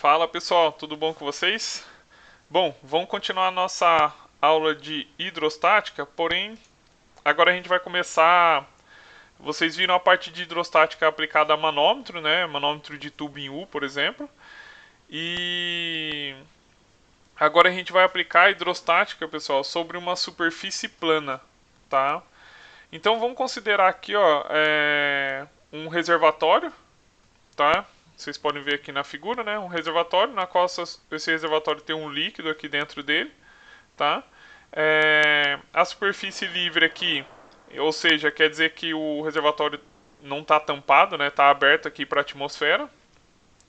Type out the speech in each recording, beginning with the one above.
Fala pessoal, tudo bom com vocês? Bom, vamos continuar a nossa aula de hidrostática, porém agora a gente vai começar. Vocês viram a parte de hidrostática aplicada a manômetro, né? Manômetro de tubo em U, por exemplo. E agora a gente vai aplicar a hidrostática, pessoal, sobre uma superfície plana, tá? Então vamos considerar aqui, ó, um reservatório, tá? Vocês podem ver aqui na figura, né? Um reservatório, na qual esse reservatório tem um líquido aqui dentro dele, tá? A superfície livre aqui, ou seja, quer dizer que o reservatório não está tampado, né? Está aberto aqui para a atmosfera,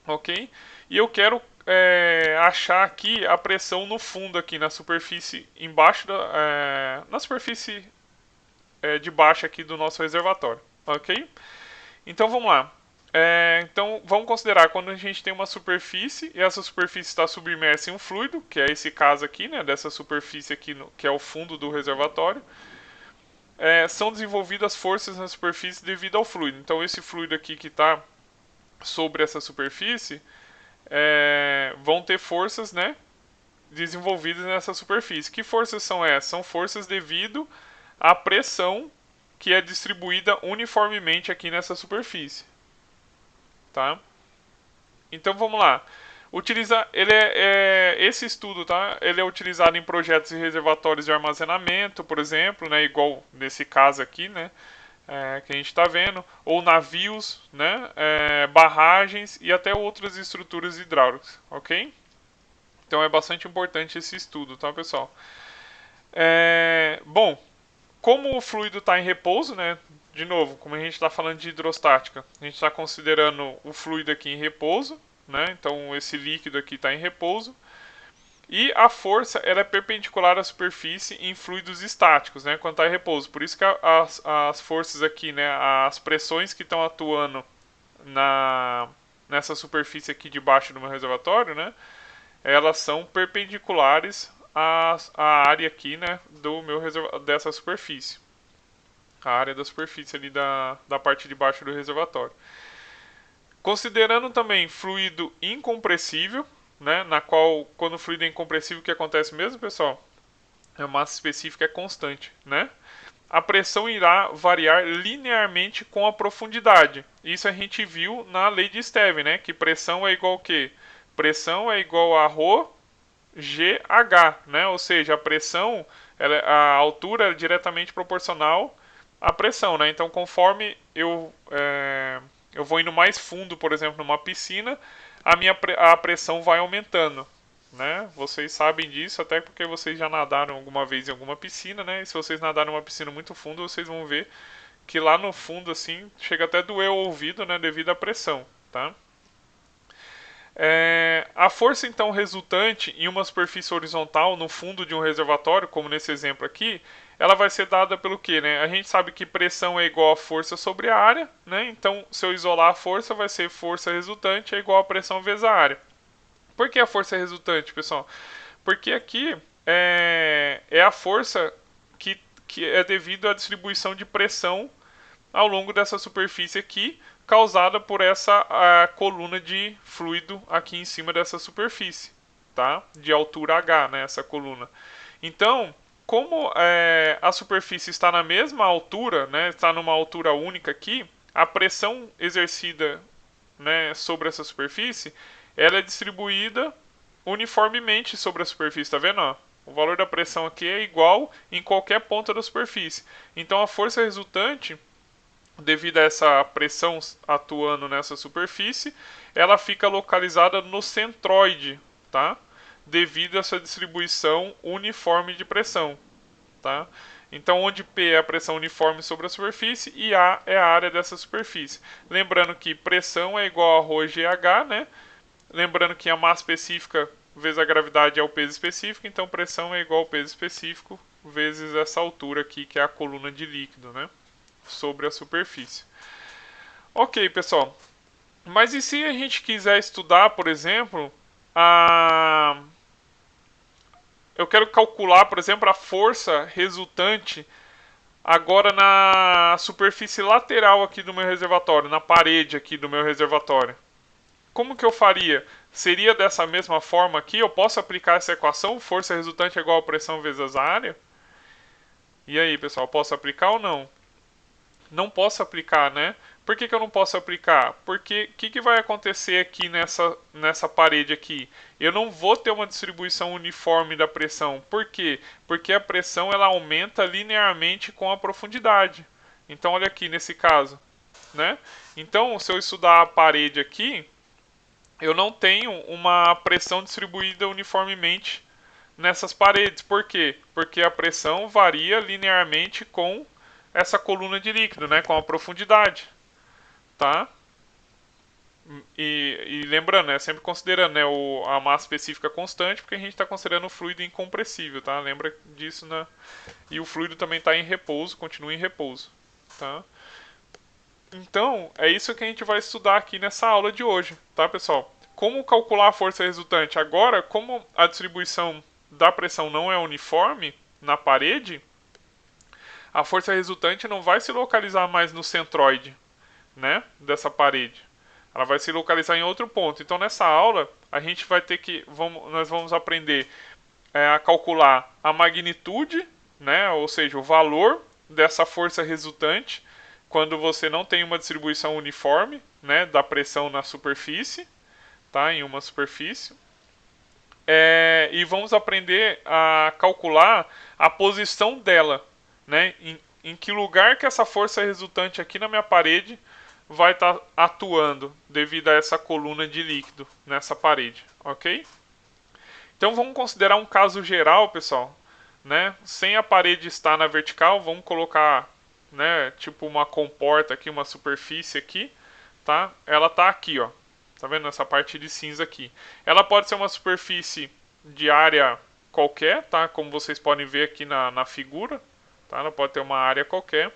ok? E eu quero achar aqui a pressão no fundo aqui na superfície embaixo na superfície de baixo aqui do nosso reservatório, ok? Então vamos lá. Então vamos considerar quando a gente tem uma superfície e essa superfície está submersa em um fluido, que é esse caso aqui, né, dessa superfície aqui, que é o fundo do reservatório. São desenvolvidas forças na superfície devido ao fluido. Então esse fluido aqui que está sobre essa superfície vão ter forças, né, desenvolvidas nessa superfície. Que forças são essas? São forças devido à pressão que é distribuída uniformemente aqui nessa superfície. Tá? Então vamos lá. Esse estudo, tá? Ele é utilizado em projetos de reservatórios de armazenamento, por exemplo, né? Igual nesse caso aqui, né? Que a gente está vendo, ou navios, né? Barragens e até outras estruturas hidráulicas, ok? Então é bastante importante esse estudo, tá, pessoal? Bom, como o fluido está em repouso, né? De novo, como a gente está falando de hidrostática, a gente está considerando o fluido aqui em repouso, né? Então esse líquido aqui está em repouso. E a força ela é perpendicular à superfície em fluidos estáticos, né? Quando está em repouso. Por isso que as forças aqui, né? As pressões que estão atuando nessa superfície aqui debaixo do meu reservatório, né? Elas são perpendiculares à área aqui, né? Dessa superfície. A área da superfície ali da parte de baixo do reservatório. Considerando também fluido incompressível, né, na qual, quando o fluido é incompressível, o que acontece mesmo, pessoal? A massa específica é constante, né? A pressão irá variar linearmente com a profundidade. Isso a gente viu na lei de Stevens, né? Que pressão é igual a quê? Pressão é igual a ρ GH, né? Ou seja, a pressão, a altura é diretamente proporcional à pressão, né? Então, conforme eu vou indo mais fundo, por exemplo, numa piscina, a pressão vai aumentando, né? Vocês sabem disso, até porque vocês já nadaram alguma vez em alguma piscina, né? E se vocês nadaram em uma piscina muito fundo, vocês vão ver que lá no fundo, assim, chega até a doer o ouvido, né? Devido à pressão, tá? A força então resultante em uma superfície horizontal no fundo de um reservatório, como nesse exemplo aqui, ela vai ser dada pelo quê, né? A gente sabe que pressão é igual a força sobre a área, né? Então, se eu isolar a força, vai ser força resultante é igual a pressão vezes a área. Por que a força resultante, pessoal? Porque aqui é a força que é devido à distribuição de pressão ao longo dessa superfície aqui, causada por essa coluna de fluido aqui em cima dessa superfície, tá? De altura H, né, essa coluna. Então, como a superfície está na mesma altura, né, está numa altura única aqui, a pressão exercida, né, sobre essa superfície, ela é distribuída uniformemente sobre a superfície, tá vendo? Ó? O valor da pressão aqui é igual em qualquer ponta da superfície. Então a força resultante devido a essa pressão atuando nessa superfície, ela fica localizada no centroide, tá? Devido a essa distribuição uniforme de pressão, tá? Então, onde P é a pressão uniforme sobre a superfície e A é a área dessa superfície. Lembrando que pressão é igual a ρGH, né? Lembrando que a massa específica vezes a gravidade é o peso específico, então pressão é igual ao peso específico vezes essa altura aqui, que é a coluna de líquido, né? Sobre a superfície. Ok, pessoal. Mas e se a gente quiser estudar, por exemplo, eu quero calcular, por exemplo, a força resultante agora na superfície lateral aqui do meu reservatório, na parede aqui do meu reservatório. como que eu faria? Seria dessa mesma forma aqui? Eu posso aplicar essa equação? Força resultante é igual a pressão vezes a área? E aí, pessoal, posso aplicar ou não? Não posso aplicar, né? Por que eu não posso aplicar? Porque o que vai acontecer aqui nessa parede aqui? Eu não vou ter uma distribuição uniforme da pressão. Por quê? Porque a pressão ela aumenta linearmente com a profundidade. Então, olha aqui nesse caso, né? Então, se eu estudar a parede aqui, eu não tenho uma pressão distribuída uniformemente nessas paredes. Por quê? Porque a pressão varia linearmente com essa coluna de líquido, né, com a profundidade, tá? E lembrando, né, sempre considerando, né, a massa específica constante, porque a gente está considerando o fluido incompressível, tá? Lembra disso, né? E o fluido também está em repouso, continua em repouso, tá? Então, é isso que a gente vai estudar aqui nessa aula de hoje, tá, pessoal? Como calcular a força resultante? Agora, como a distribuição da pressão não é uniforme na parede, a força resultante não vai se localizar mais no centroide, né, dessa parede. Ela vai se localizar em outro ponto. Então, nessa aula, a gente vai ter que, nós vamos aprender a calcular a magnitude, né, ou seja, o valor dessa força resultante quando você não tem uma distribuição uniforme, né, da pressão na superfície, tá, em uma superfície. E vamos aprender a calcular a posição dela, né, em que lugar que essa força resultante aqui na minha parede vai estar atuando devido a essa coluna de líquido nessa parede, ok? Então vamos considerar um caso geral, pessoal, né? Sem a parede estar na vertical, vamos colocar, né, tipo uma comporta aqui, uma superfície aqui, tá? Ela tá aqui, ó. Tá vendo essa parte de cinza aqui? Ela pode ser uma superfície de área qualquer, tá? Como vocês podem ver aqui na figura, tá? Ela pode ter uma área qualquer,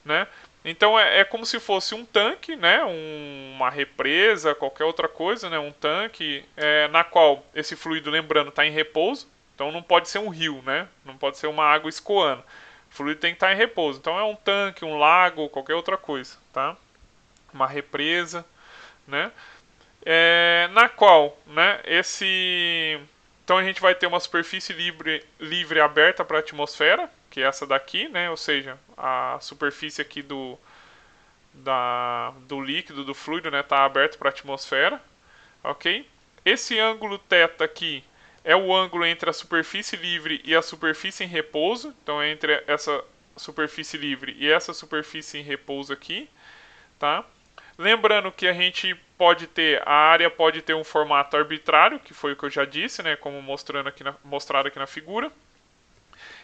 né? Então é como se fosse um tanque, né? Uma represa, qualquer outra coisa, né? Um tanque na qual esse fluido, lembrando, está em repouso. Então não pode ser um rio, né? Não pode ser uma água escoando. O fluido tem que estar em repouso. Então é um tanque, um lago, qualquer outra coisa, tá? Uma represa, né? Na qual, né? Então a gente vai ter uma superfície livre aberta para a atmosfera, que é essa daqui, né? Ou seja, a superfície aqui do líquido, do fluido, né? Está aberto para a atmosfera, ok? Esse ângulo θ aqui é o ângulo entre a superfície livre e a superfície em repouso. Então é entre essa superfície livre e essa superfície em repouso aqui, tá? Lembrando que a gente pode ter, a área pode ter um formato arbitrário, que foi o que eu já disse, né, como mostrado aqui na figura.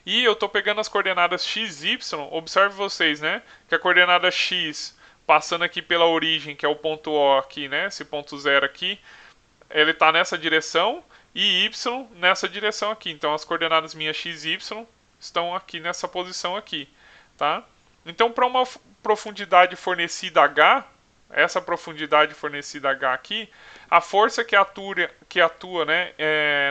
E eu estou pegando as coordenadas x, y, observe vocês, né, que a coordenada x, passando aqui pela origem, que é o ponto O aqui, né, esse ponto 0 aqui, ele está nessa direção, e y nessa direção aqui. Então as coordenadas minhas x e y estão aqui nessa posição aqui, tá? Então para uma profundidade fornecida h, essa profundidade fornecida H aqui, a força que atua né,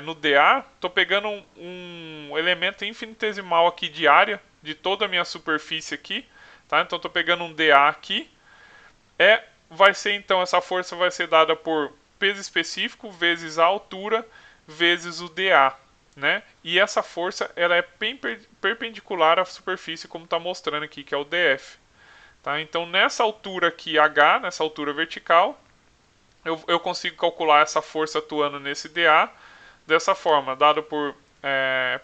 no dA, estou pegando um elemento infinitesimal aqui de área de toda a minha superfície aqui, tá? Então estou pegando um dA aqui, vai ser então, essa força vai ser dada por peso específico vezes a altura vezes o dA, né? E essa força ela é perpendicular à superfície, como está mostrando aqui, que é o dF. Tá? Então, nessa altura aqui, H, nessa altura vertical, eu consigo calcular essa força atuando nesse dA dessa forma, dado por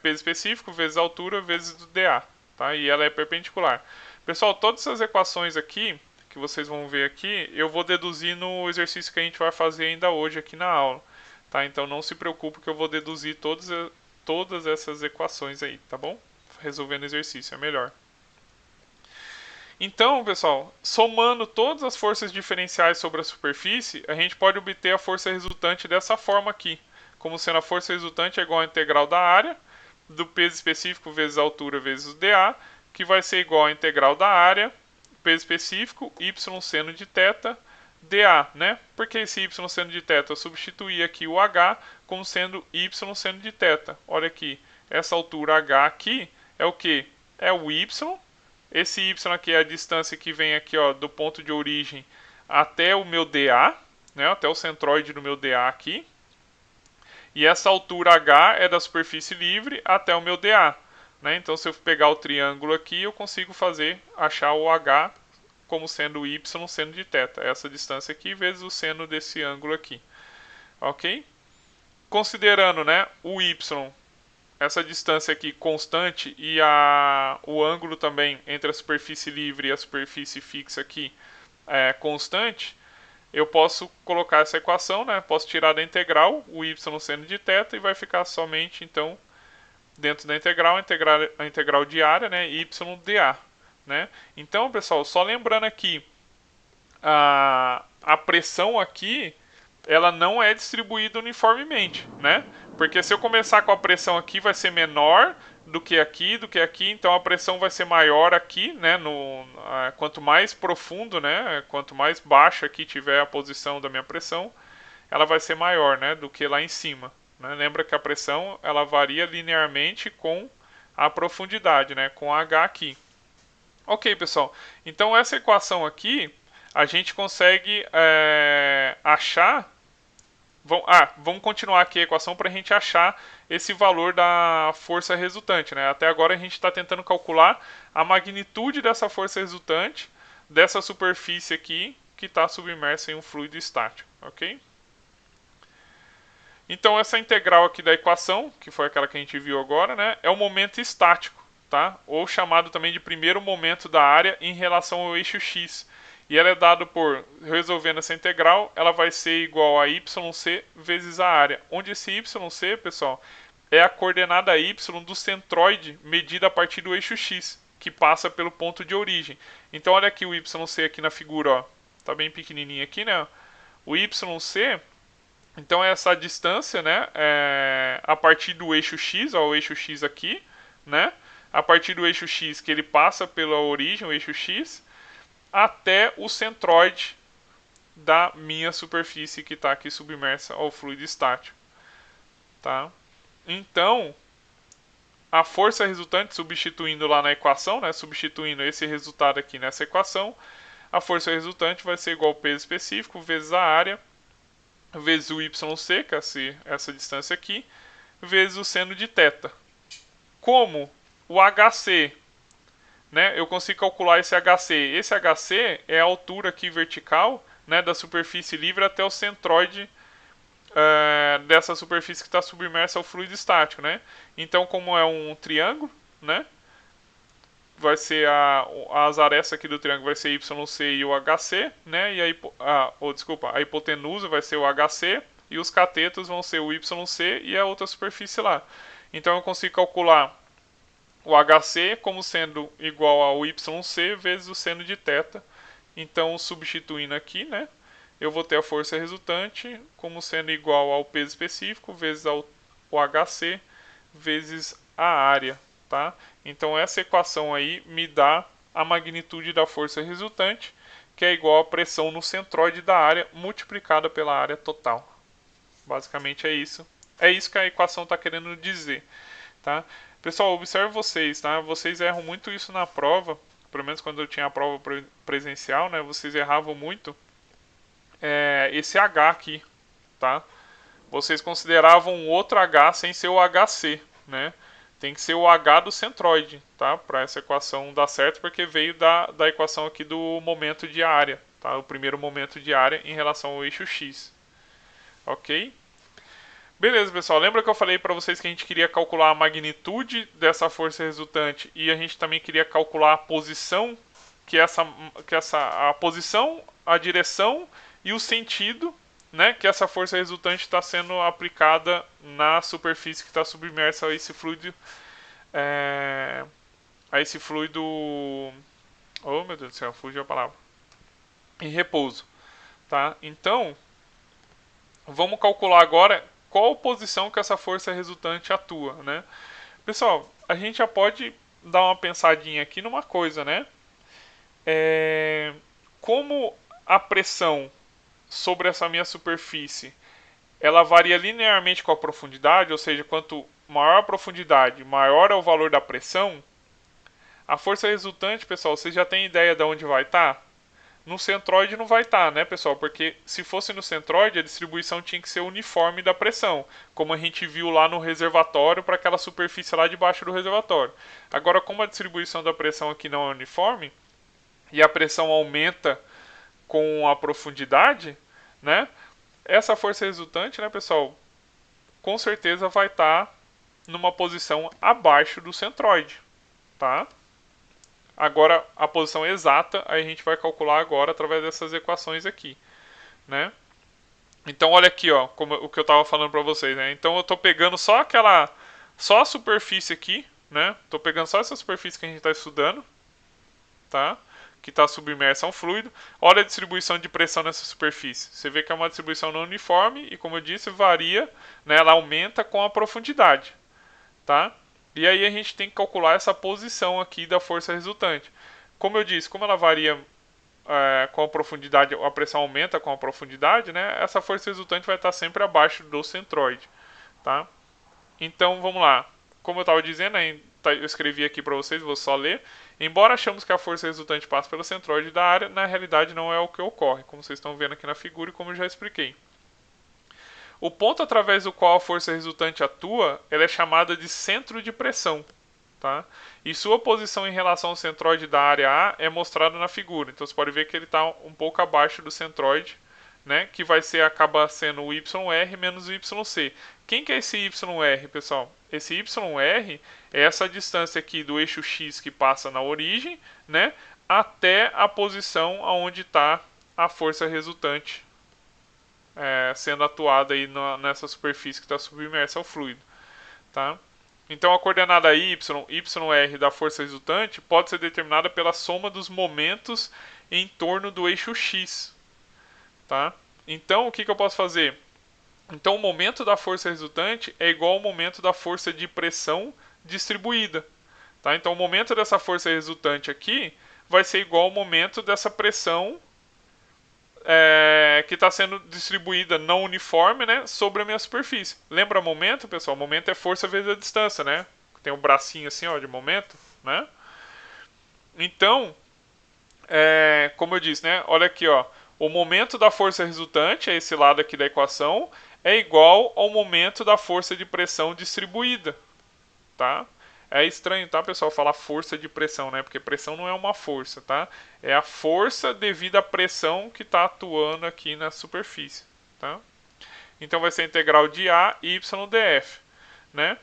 peso específico vezes a altura vezes o dA. Tá? E ela é perpendicular. Pessoal, todas essas equações aqui, que vocês vão ver aqui, eu vou deduzir no exercício que a gente vai fazer ainda hoje aqui na aula. Tá? Então, não se preocupe que eu vou deduzir todas essas equações aí, tá bom? Resolvendo o exercício, é melhor. Então, pessoal, somando todas as forças diferenciais sobre a superfície, a gente pode obter a força resultante dessa forma aqui, como sendo a força resultante é igual à integral da área, do peso específico vezes a altura vezes o dA, que vai ser igual à integral da área, peso específico, y seno de θ, dA, né? Porque esse y seno de θ, eu substituí aqui o h como sendo y seno de θ. Olha aqui, essa altura h aqui é o que? É o y. Esse y aqui é a distância que vem aqui, ó, do ponto de origem até o meu dA, né, até o centroide do meu DA aqui. E essa altura H é da superfície livre até o meu DA. Né? Então, se eu pegar o triângulo aqui, eu consigo achar o H como sendo y seno de θ. Essa distância aqui vezes o seno desse ângulo aqui. Ok? Considerando, né, o y, essa distância aqui constante e o ângulo também entre a superfície livre e a superfície fixa aqui constante, eu posso colocar essa equação, né? Posso tirar da integral o y seno de θ e vai ficar somente, então, dentro da integral, a integral de área, né? Y dA. Né? Então, pessoal, só lembrando aqui, a pressão aqui, ela não é distribuída uniformemente, né? Porque se eu começar com a pressão aqui, vai ser menor do que aqui, então a pressão vai ser maior aqui, né? Quanto mais profundo, né? Quanto mais baixa aqui tiver a posição da minha pressão, ela vai ser maior, né? Do que lá em cima. Né? Lembra que a pressão ela varia linearmente com a profundidade, né? Com H aqui. Ok, pessoal. Então essa equação aqui a gente consegue achar. Vamos continuar aqui a equação para a gente achar esse valor da força resultante. Né? Até agora a gente está tentando calcular a magnitude dessa força resultante dessa superfície aqui que está submersa em um fluido estático. Ok? Então essa integral aqui da equação, que foi aquela que a gente viu agora, né, é o momento estático, tá? Ou chamado também de primeiro momento da área em relação ao eixo x. E ela é dado por, resolvendo essa integral, ela vai ser igual a yc vezes a área. Onde esse yc, pessoal, é a coordenada y do centroide medida a partir do eixo x, que passa pelo ponto de origem. Então olha aqui o yc aqui na figura, ó. Tá bem pequenininho aqui, né? O yc, então essa distância, né, a partir do eixo x, ó, o eixo x aqui, né? A partir do eixo x que ele passa pela origem, o eixo x, até o centroide da minha superfície que está aqui submersa ao fluido estático. Tá? Então, a força resultante, substituindo lá na equação, né, substituindo esse resultado aqui nessa equação, a força resultante vai ser igual ao peso específico vezes a área, vezes o yc, que é essa distância aqui, vezes o seno de θ. Como o HC, né, eu consigo calcular esse HC. Esse HC é a altura aqui vertical, né, da superfície livre até o centroide dessa superfície que está submersa ao fluido estático. Né? Então, como é um triângulo, né, vai ser as arestas aqui do triângulo vai ser YC e o HC, né, e a hipotenusa vai ser o HC e os catetos vão ser o YC e a outra superfície lá. Então, eu consigo calcular o HC como sendo igual ao YC vezes o seno de θ. Então, substituindo aqui, né, eu vou ter a força resultante como sendo igual ao peso específico vezes o HC vezes a área. Tá? Então, essa equação aí me dá a magnitude da força resultante, que é igual à pressão no centroide da área multiplicada pela área total. Basicamente é isso. É isso que a equação está querendo dizer. Tá? Pessoal, observe vocês, tá? Vocês erram muito isso na prova, pelo menos quando eu tinha a prova presencial, né? Vocês erravam muito esse H aqui, tá? Vocês consideravam um outro H sem ser o HC, né? Tem que ser o H do centroide, tá? Para essa equação dar certo, porque veio da equação aqui do momento de área, tá? O primeiro momento de área em relação ao eixo x. Ok? Beleza, pessoal. Lembra que eu falei para vocês que a gente queria calcular a magnitude dessa força resultante e a gente também queria calcular a posição, a posição, a direção e o sentido, né, que essa força resultante está sendo aplicada na superfície que está submersa a esse fluido, oh meu Deus do céu, fugiu a palavra, em repouso, tá? Então, vamos calcular agora qual posição que essa força resultante atua, né? Pessoal, a gente já pode dar uma pensadinha aqui numa coisa, né? Como a pressão sobre essa minha superfície, ela varia linearmente com a profundidade, ou seja, quanto maior a profundidade, maior é o valor da pressão. A força resultante, pessoal, vocês já têm ideia de onde vai estar? No centroide não vai estar, né, pessoal? Porque se fosse no centroide, a distribuição tinha que ser uniforme da pressão, como a gente viu lá no reservatório para aquela superfície lá debaixo do reservatório. Agora, como a distribuição da pressão aqui não é uniforme e a pressão aumenta com a profundidade, né? Essa força resultante, né, pessoal, com certeza vai estar numa posição abaixo do centroide, tá? Agora, a posição exata a gente vai calcular agora através dessas equações aqui, né? Então, olha aqui, ó, como o que eu estava falando para vocês, né? Então, eu estou pegando só a superfície aqui, né? Estou pegando só essa superfície que a gente está estudando, tá? Que está submersa a um fluido. Olha a distribuição de pressão nessa superfície. Você vê que é uma distribuição não uniforme e, como eu disse, varia, né? Ela aumenta com a profundidade, tá? E aí a gente tem que calcular essa posição aqui da força resultante. Como eu disse, como ela varia com a profundidade, a pressão aumenta com a profundidade, né? Essa força resultante vai estar sempre abaixo do centroide, tá? Então vamos lá. Como eu estava dizendo, eu escrevi aqui para vocês, vou só ler. Embora achamos que a força resultante passa pelo centroide da área, na realidade não é o que ocorre, como vocês estão vendo aqui na figura e como eu já expliquei. O ponto através do qual a força resultante atua, ela é chamada de centro de pressão, tá? E sua posição em relação ao centroide da área A é mostrada na figura. Então você pode ver que ele está um pouco abaixo do centroide, né? Que acaba sendo o YR menos o YC. Quem que é esse YR, pessoal? Esse YR é essa distância aqui do eixo X que passa na origem, né? Até a posição onde está a força resultante sendo atuada aí nessa superfície que está submersa ao fluido, tá? Então a coordenada y, yr da força resultante pode ser determinada pela soma dos momentos em torno do eixo x, tá? Então o que eu posso fazer? Então o momento da força resultante é igual ao momento da força de pressão distribuída, tá? Então o momento dessa força resultante aqui vai ser igual ao momento dessa pressão que está sendo distribuída não uniforme, né, sobre a minha superfície. Lembra momento, pessoal? Momento é força vezes a distância, né? Tem um bracinho assim, ó, de momento, né? Então, como eu disse, né? Olha aqui, ó. O momento da força resultante, é esse lado aqui da equação, é igual ao momento da força de pressão distribuída, tá? É estranho, tá, pessoal, falar força de pressão, né? Porque pressão não é uma força, tá? É a força devido à pressão que está atuando aqui na superfície, tá? Então vai ser a integral de A y df, né?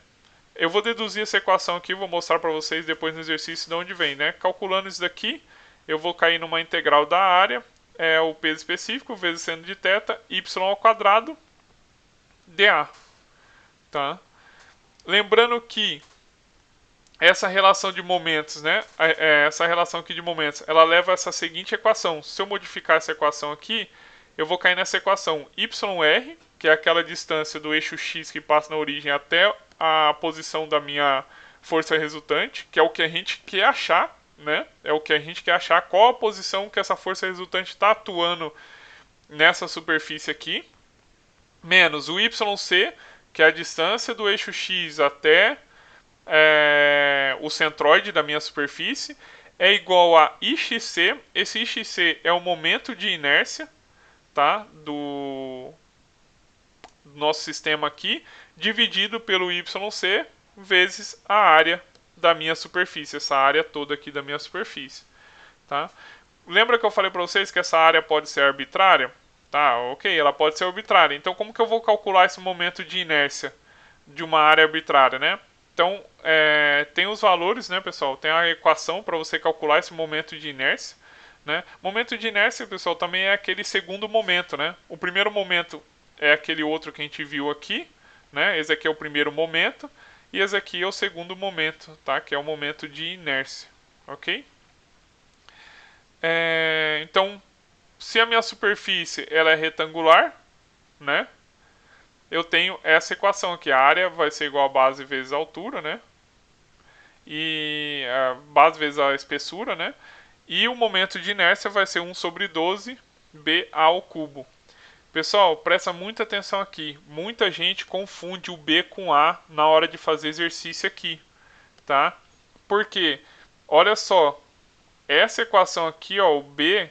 Eu vou deduzir essa equação aqui, vou mostrar para vocês depois no exercício de onde vem, né? Calculando isso daqui, eu vou cair numa integral da área, o peso específico, vezes seno de θ, y ao quadrado, dA, tá? Lembrando que essa relação de momentos, né? Essa relação aqui de momentos, ela leva a essa seguinte equação. Se eu modificar essa equação aqui, eu vou cair nessa equação YR, que é aquela distância do eixo X que passa na origem até a posição da minha força resultante, que é o que a gente quer achar, né? É o que a gente quer achar, qual a posição que essa força resultante está atuando nessa superfície aqui, menos o YC, que é a distância do eixo X até o centroide da minha superfície, é igual a IXC. Esse IXC é o momento de inércia, tá, do nosso sistema aqui, dividido pelo YC vezes a área da minha superfície, essa área toda aqui da minha superfície, tá? Lembra que eu falei para vocês que essa área pode ser arbitrária? Tá, ok, ela pode ser arbitrária. Então como que eu vou calcular esse momento de inércia de uma área arbitrária, né? Então, tem os valores, né, pessoal? Tem a equação para você calcular esse momento de inércia, né? Momento de inércia, pessoal, também é aquele segundo momento, né? O primeiro momento é aquele outro que a gente viu aqui, né? Esse aqui é o primeiro momento e esse aqui é o segundo momento, tá? Que é o momento de inércia, ok? Então, se a minha superfície ela é retangular, né? Eu tenho essa equação aqui. A área vai ser igual a base vezes a altura, né? E a base vezes a espessura, né? E o momento de inércia vai ser 1 sobre 12 BA ao cubo. Pessoal, presta muita atenção aqui. Muita gente confunde o B com A na hora de fazer exercício aqui, tá? Por quê? Olha só. Essa equação aqui, ó, o B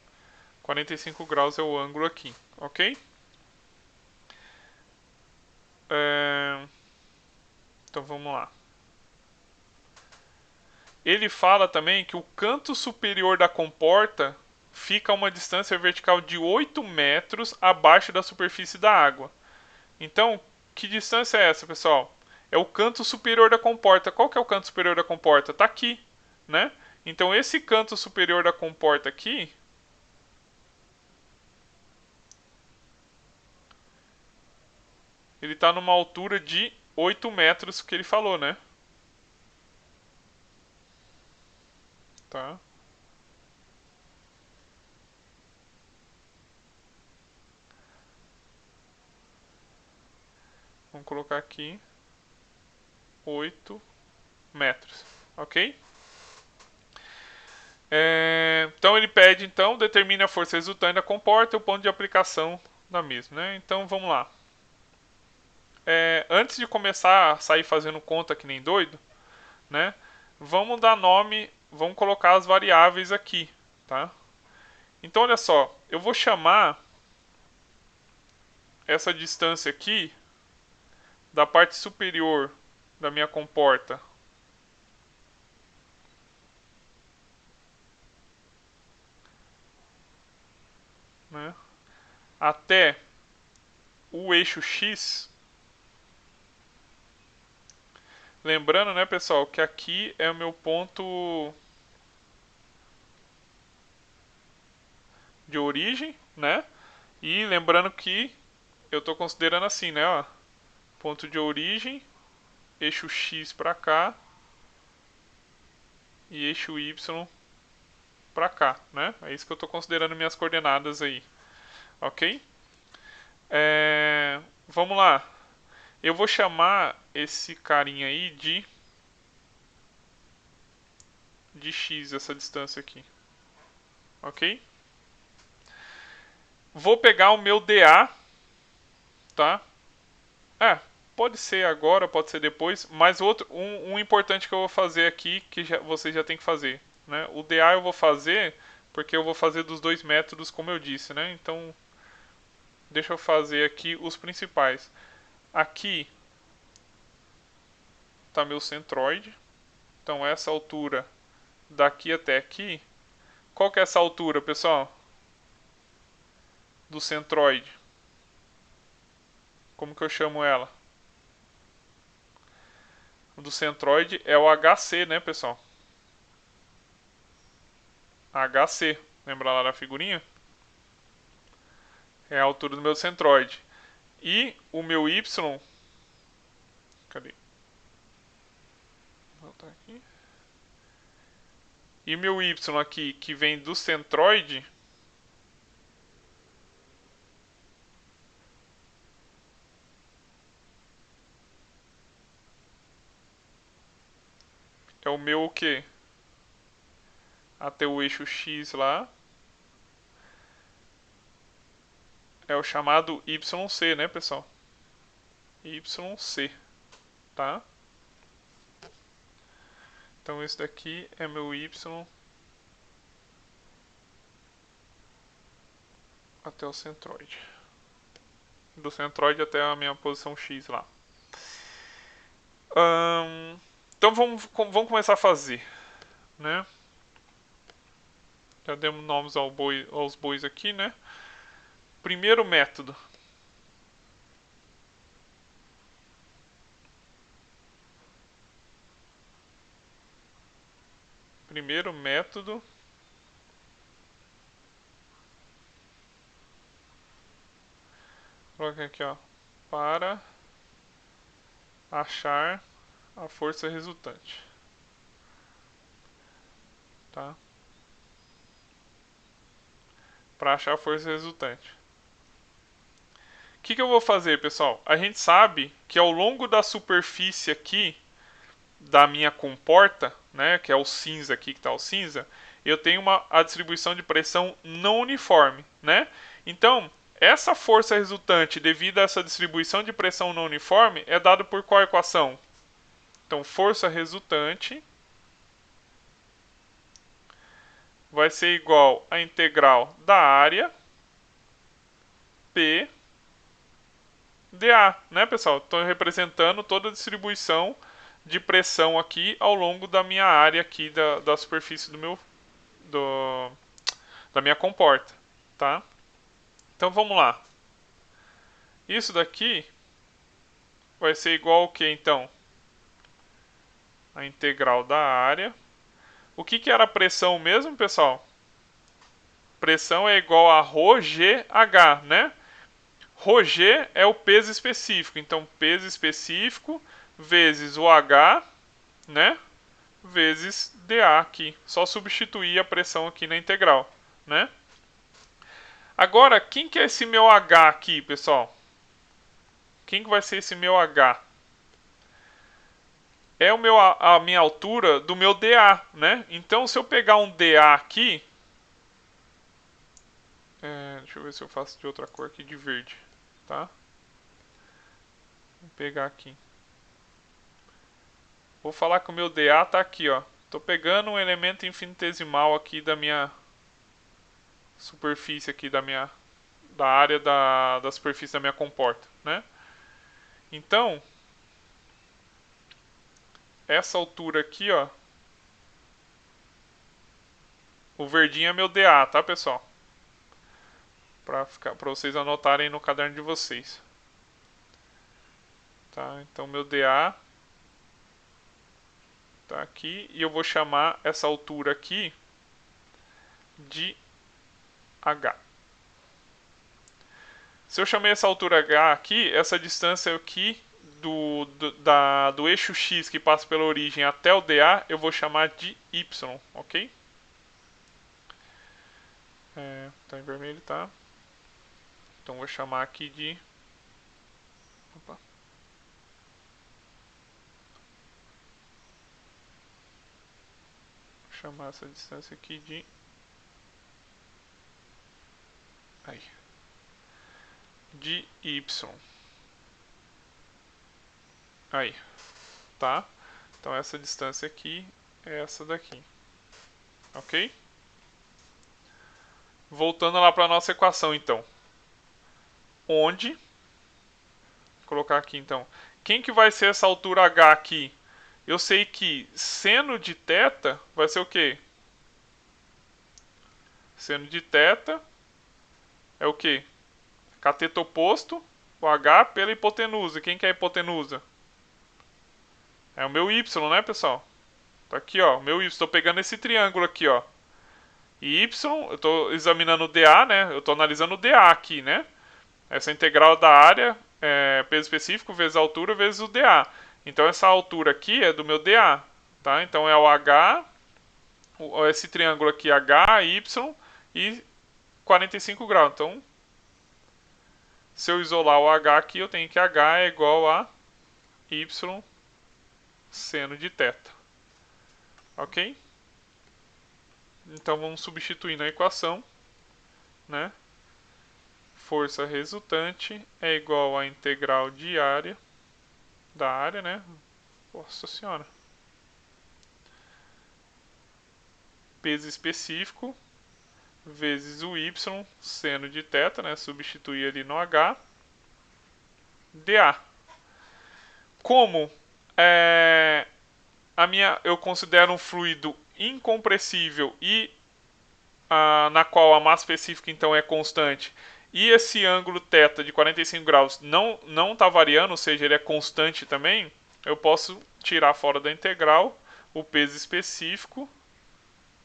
45 graus é o ângulo aqui, ok? Então vamos lá. Ele fala também que o canto superior da comporta fica a uma distância vertical de 8 metros abaixo da superfície da água. Então, que distância é essa, pessoal? É o canto superior da comporta. Qual que é o canto superior da comporta? Está aqui, né? Então, esse canto superior da comporta aqui ele está numa altura de 8 metros que ele falou, né? Tá. Vamos colocar aqui 8 metros, ok? Então ele pede, então, determine a força resultante da comporta e o ponto de aplicação da mesma, né? Então vamos lá. Antes de começar a sair fazendo conta que nem doido, né? Vamos dar nome, vamos colocar as variáveis aqui, tá? Então olha só, eu vou chamar essa distância aqui da parte superior da minha comporta, né, até o eixo X. Lembrando, né, pessoal, que aqui é o meu ponto de origem, né? E lembrando que eu estou considerando assim, né, ó, ponto de origem, eixo X para cá e eixo Y para cá, né? É isso que eu estou considerando minhas coordenadas aí, ok? Vamos lá. Eu vou chamar esse carinha aí de X, essa distância aqui, ok? Vou pegar o meu DA, tá? Pode ser agora, pode ser depois, mas um importante que eu vou fazer aqui, que você já tem que fazer, né? O DA eu vou fazer, porque eu vou fazer dos dois métodos, como eu disse, né? Então, deixa eu fazer aqui os principais. Aqui está meu centroide, então essa altura daqui até aqui. Qual que é essa altura, pessoal? Do centroide. Como que eu chamo ela? O do centroide é o HC, né, pessoal? HC. Lembra lá da figurinha? É a altura do meu centroide. E o meu Y... Cadê? Vou voltar aqui. E meu Y aqui, que vem do centroide... É o meu o quê? Até o eixo X lá. É o chamado YC, né, pessoal? YC, tá? Então esse daqui é meu Y até o centroide. Do centroide até a minha posição X lá. Então vamos começar a fazer, né? Já demos nomes aos bois aqui, né? Primeiro método. Primeiro método. Coloca aqui, ó. Para achar a força resultante. Tá? Para achar a força resultante. O que eu vou fazer, pessoal? A gente sabe que ao longo da superfície aqui da minha comporta, né, que é o cinza aqui, que está o cinza, eu tenho a distribuição de pressão não uniforme, né? Então, essa força resultante devido a essa distribuição de pressão não uniforme é dada por qual equação? Então, força resultante vai ser igual à integral da área P dA, né, pessoal? Estou representando toda a distribuição de pressão aqui ao longo da minha área aqui da superfície da minha comporta, tá? Então vamos lá. Isso daqui vai ser igual ao que então? A integral da área. O que era a pressão mesmo, pessoal? Pressão é igual a ρgh, né? ρg é o peso específico, então peso específico vezes o h, né? Vezes dA aqui. Só substituir a pressão aqui na integral, né? Agora, quem que é esse meu h aqui, pessoal? Quem que vai ser esse meu h? É a minha altura do meu dA, né? Então, se eu pegar um dA aqui, deixa eu ver se eu faço de outra cor aqui, de verde, tá? Vou pegar aqui. Vou falar que o meu dA tá aqui, ó. Tô pegando um elemento infinitesimal aqui da minha superfície aqui da área da superfície da minha comporta, né? Então, essa altura aqui, ó, o verdinho é meu dA, tá, pessoal? Para vocês anotarem no caderno de vocês. Tá? Então meu dA tá aqui e eu vou chamar essa altura aqui de H. Se eu chamei essa altura H aqui, essa distância aqui do eixo X que passa pela origem até o dA, eu vou chamar de Y, ok? Tá em vermelho, tá? Então vou chamar aqui de... Opa. Vou chamar essa distância aqui de... Aí. De Y. Aí. Tá? Então essa distância aqui é essa daqui. Ok? Voltando lá para a nossa equação, então. Onde... Vou colocar aqui, então. Quem que vai ser essa altura H aqui? Eu sei que seno de θ vai ser o quê? Seno de θ é o quê? Cateto oposto, o H pela hipotenusa. Quem que é a hipotenusa? É o meu Y, né, pessoal? Tá aqui, ó, o meu Y. Estou pegando esse triângulo aqui, ó. E Y, eu estou examinando o dA, né? Eu estou analisando o dA aqui, né? Essa integral da área, peso específico vezes a altura vezes o dA. Então essa altura aqui é do meu dA, tá? Então é o H, esse triângulo aqui H, Y e 45 graus. Então, se eu isolar o H aqui, eu tenho que H é igual a Y seno de θ. Ok? Então vamos substituir na equação, né? Força resultante é igual à integral diária da área, né? Nossa senhora. Peso específico vezes o y seno de θ, né? Substituir ali no h, dA. Como eu considero um fluido incompressível e na qual a massa específica então é constante, e esse ângulo θ de 45 graus não está variando, ou seja, ele é constante também, eu posso tirar fora da integral o peso específico,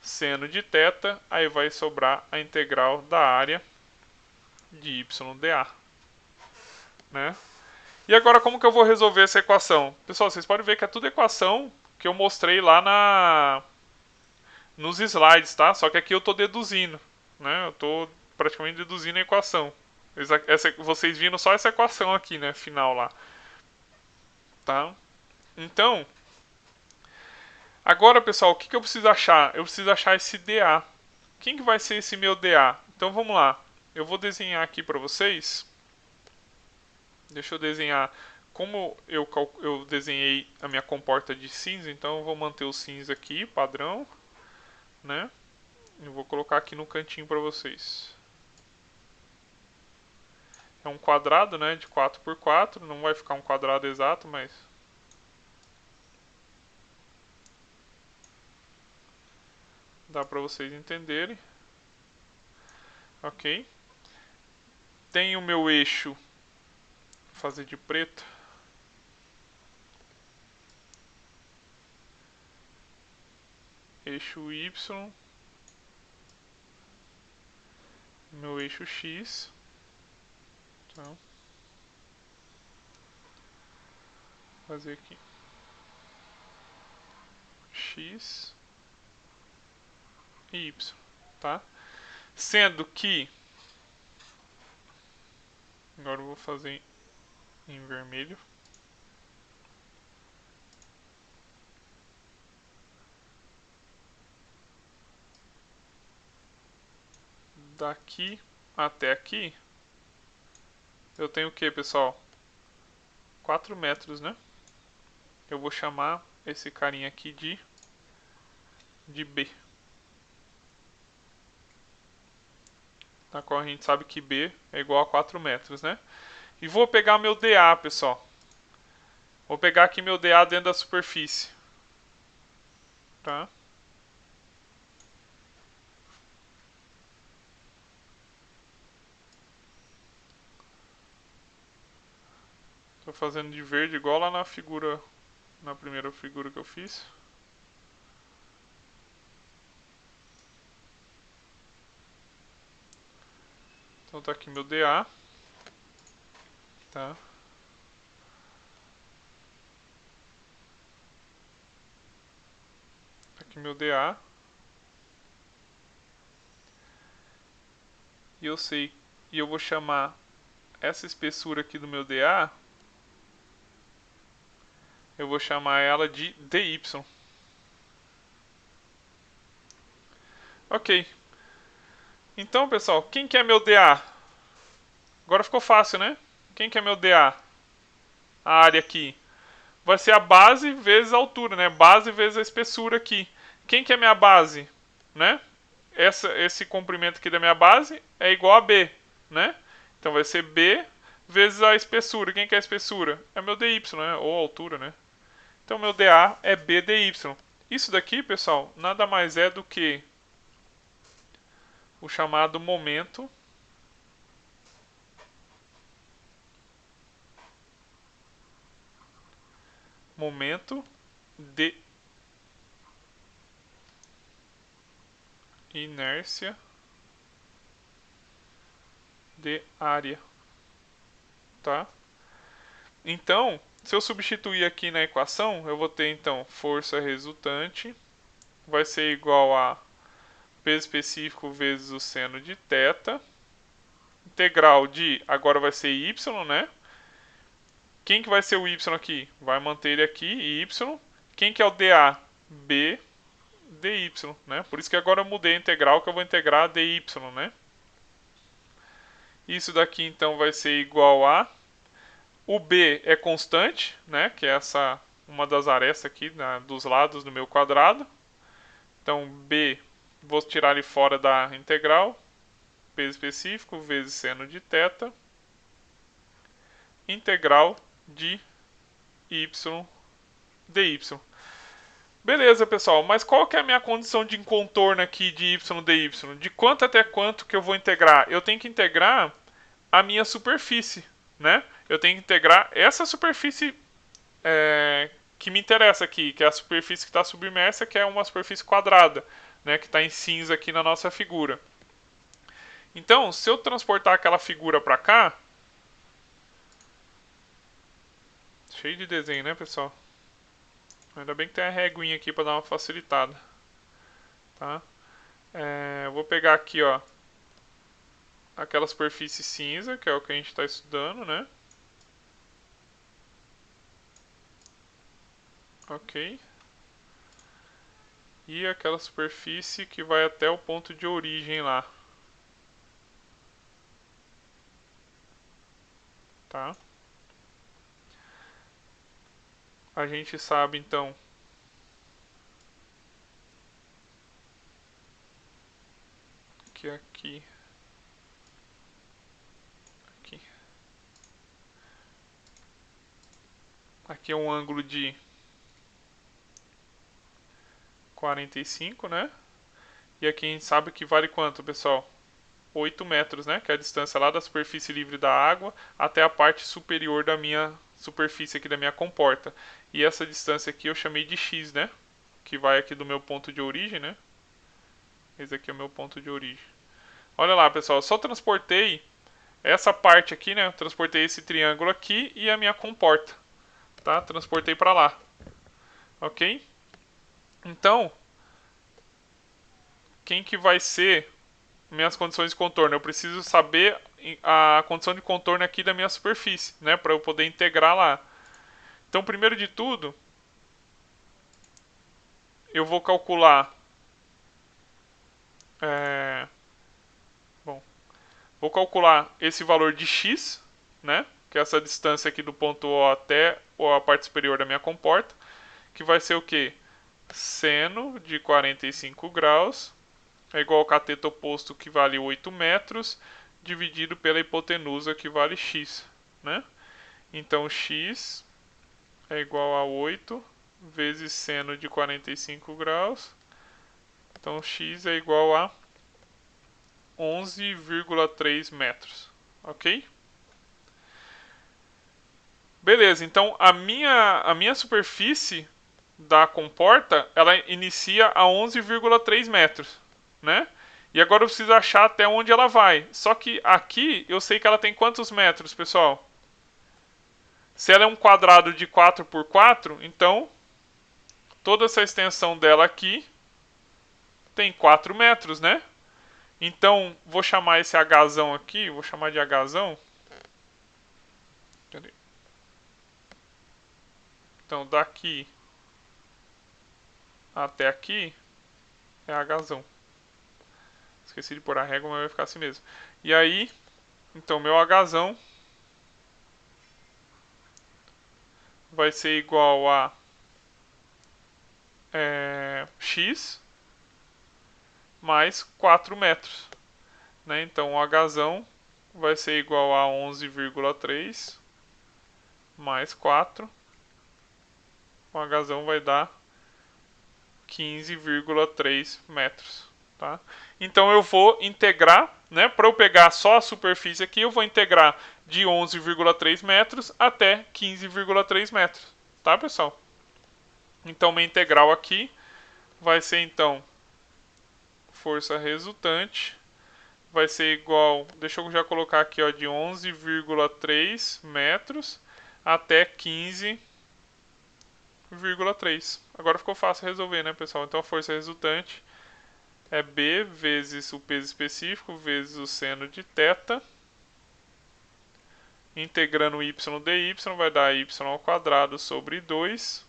seno de θ, aí vai sobrar a integral da área de YdA. Né? E agora como que eu vou resolver essa equação? Pessoal, vocês podem ver que é tudo equação que eu mostrei lá nos slides, tá? Só que aqui eu estou deduzindo, né? Eu estou praticamente deduzindo a equação. Vocês viram só essa equação aqui, né? Final lá. Tá? Então, agora, pessoal, o que eu preciso achar? Eu preciso achar esse dA. Quem que vai ser esse meu dA? Então, vamos lá. Eu vou desenhar aqui para vocês. Deixa eu desenhar. Como eu desenhei a minha comporta de cinza, então eu vou manter o cinza aqui, padrão. Né? Eu vou colocar aqui no cantinho para vocês. É um quadrado, né, de 4 por 4, não vai ficar um quadrado exato, mas dá para vocês entenderem. Ok. Tem o meu eixo, vou fazer de preto. Eixo Y, meu eixo X. Então, vou fazer aqui X e Y, tá? Sendo que, agora eu vou fazer em vermelho. Daqui até aqui, eu tenho o que, pessoal? 4 metros, né? Eu vou chamar esse carinha aqui de B. Na qual a gente sabe que B é igual a 4 metros, né? E vou pegar meu DA, pessoal. Vou pegar aqui meu DA dentro da superfície. Tá? Tô fazendo de verde igual lá na figura, na primeira figura que eu fiz. Então tá aqui meu DA. Tá? Tá aqui meu DA. E eu sei, e eu vou chamar essa espessura aqui do meu DA, eu vou chamar ela de DY. Ok. Então, pessoal, quem que é meu DA? Agora ficou fácil, né? Quem que é meu DA? A área aqui. Vai ser a base vezes a altura, né? Base vezes a espessura aqui. Quem que é minha base? Né? Esse comprimento aqui da minha base é igual a B, né? Então vai ser B vezes a espessura. Quem que é a espessura? É meu dy, né? Ou a altura, né? Então meu dA é bdy. Isso daqui, pessoal, nada mais é do que o chamado momento de inércia de área, tá? Então, se eu substituir aqui na equação, eu vou ter então força resultante vai ser igual a peso específico vezes o seno de θ. Integral de, agora vai ser y, né? Quem que vai ser o y aqui? Vai manter ele aqui, y. Quem que é o dA? B dy, né? Por isso que agora eu mudei a integral, que eu vou integrar dy, né? Isso daqui então vai ser igual a o b é constante, né? Que é essa uma das arestas aqui dos lados do meu quadrado. Então b vou tirar ele fora da integral. Peso específico vezes seno de θ. Integral de y dy. Beleza, pessoal, mas qual que é a minha condição de contorno aqui de y dy? De quanto até quanto que eu vou integrar? Eu tenho que integrar a minha superfície, né? Eu tenho que integrar essa superfície que me interessa aqui, que é a superfície que está submersa, que é uma superfície quadrada, né? Que está em cinza aqui na nossa figura. Então, se eu transportar aquela figura para cá, cheio de desenho, né, pessoal? Ainda bem que tem a reguinha aqui para dar uma facilitada, tá? Eu vou pegar aqui, ó, aquela superfície cinza, que é o que a gente está estudando, né? Ok. E aquela superfície que vai até o ponto de origem lá, tá? A gente sabe então que aqui. Aqui. Aqui é um ângulo de 45, né? E aqui a gente sabe que vale quanto, pessoal? 8 metros, né? Que é a distância lá da superfície livre da água até a parte superior da minha superfície aqui da minha comporta. E essa distância aqui eu chamei de x, né? Que vai aqui do meu ponto de origem, né? Esse aqui é o meu ponto de origem. Olha lá, pessoal, eu só transportei essa parte aqui, né? Eu transportei esse triângulo aqui e a minha comporta, tá? Transportei para lá, ok? Então, quem que vai ser minhas condições de contorno? Eu preciso saber a condição de contorno aqui da minha superfície, né? Para eu poder integrar lá. Então, primeiro de tudo, eu vou calcular... Vou calcular esse valor de x, né? Que é essa distância aqui do ponto O até a parte superior da minha comporta, que vai ser o quê? Seno de 45 graus é igual ao cateto oposto, que vale 8 metros, dividido pela hipotenusa, que vale x, né? Então, x é igual a 8 vezes seno de 45 graus. Então, x é igual a 11,3 metros, ok? Beleza, então a minha superfície da comporta, ela inicia a 11,3 metros, né? E agora eu preciso achar até onde ela vai. Só que aqui eu sei que ela tem quantos metros, pessoal? Se ela é um quadrado de 4 por 4, então toda essa extensão dela aqui tem 4 metros, né? Então, vou chamar esse Hzão aqui, vou chamar de Hzão. Cadê? Então, daqui até aqui é Hzão. Esqueci de pôr a régua, mas vai ficar assim mesmo. E aí, então, meu Hzão vai ser igual a x mais 4 metros. Né? Então, o Hzão vai ser igual a 11,3 mais 4. O Hzão vai dar 15,3 metros. Tá? Então eu vou integrar, né? Para eu pegar só a superfície aqui, eu vou integrar de 11,3 metros até 15,3 metros. Tá, pessoal? Então minha integral aqui vai ser então força resultante vai ser igual, deixa eu já colocar aqui, ó, de 11,3 metros até 15,3. Agora ficou fácil resolver, né, pessoal? Então a força resultante é B vezes o peso específico vezes o seno de θ. Integrando y dy vai dar y ao quadrado sobre 2,